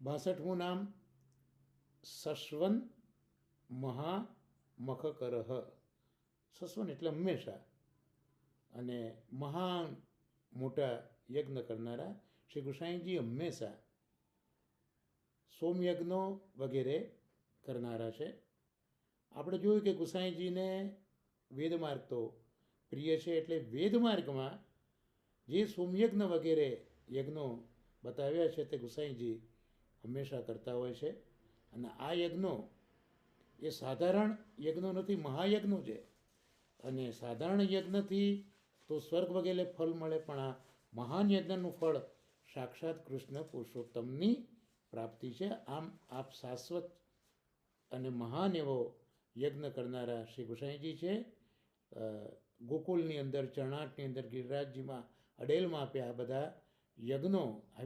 62મું નામ સસ્વન મહામખકરહ. સસ્વન એટલે હંમેશા, અને મહાન મોટા યજ્ઞ કરનારા શ્રી ગુસાઈજી હંમેશા સોમયજ્ઞો વગેરે કરનારા છે. આપણે જોયું કે ગુસાઈજીને વેદમાર્ગ તો પ્રિય છે, એટલે વેદમાર્ગમાં જે સોમયજ્ઞ વગેરે યજ્ઞો બતાવ્યા છે તે ગુસાઈજી હંમેશા કરતા હોય છે. અને આ યજ્ઞો એ સાધારણ યજ્ઞો નથી, મહાયજ્ઞો છે. અને સાધારણ યજ્ઞથી તો સ્વર્ગ વગેરે ફળ મળે, પણ આ મહાન યજ્ઞનું ફળ સાક્ષાત કૃષ્ણ પુરુષોત્તમની પ્રાપ્તિ છે. આમ આપ શાશ્વત અને મહાન એવો યજ્ઞ કરનારા શ્રી ગુસાઈજી છે. ગોકુલની અંદર, ચરણાટની અંદર, ગિરિરાજજીમાં, અડેલમાં આપ્યા આ બધા યજ્ઞો આવી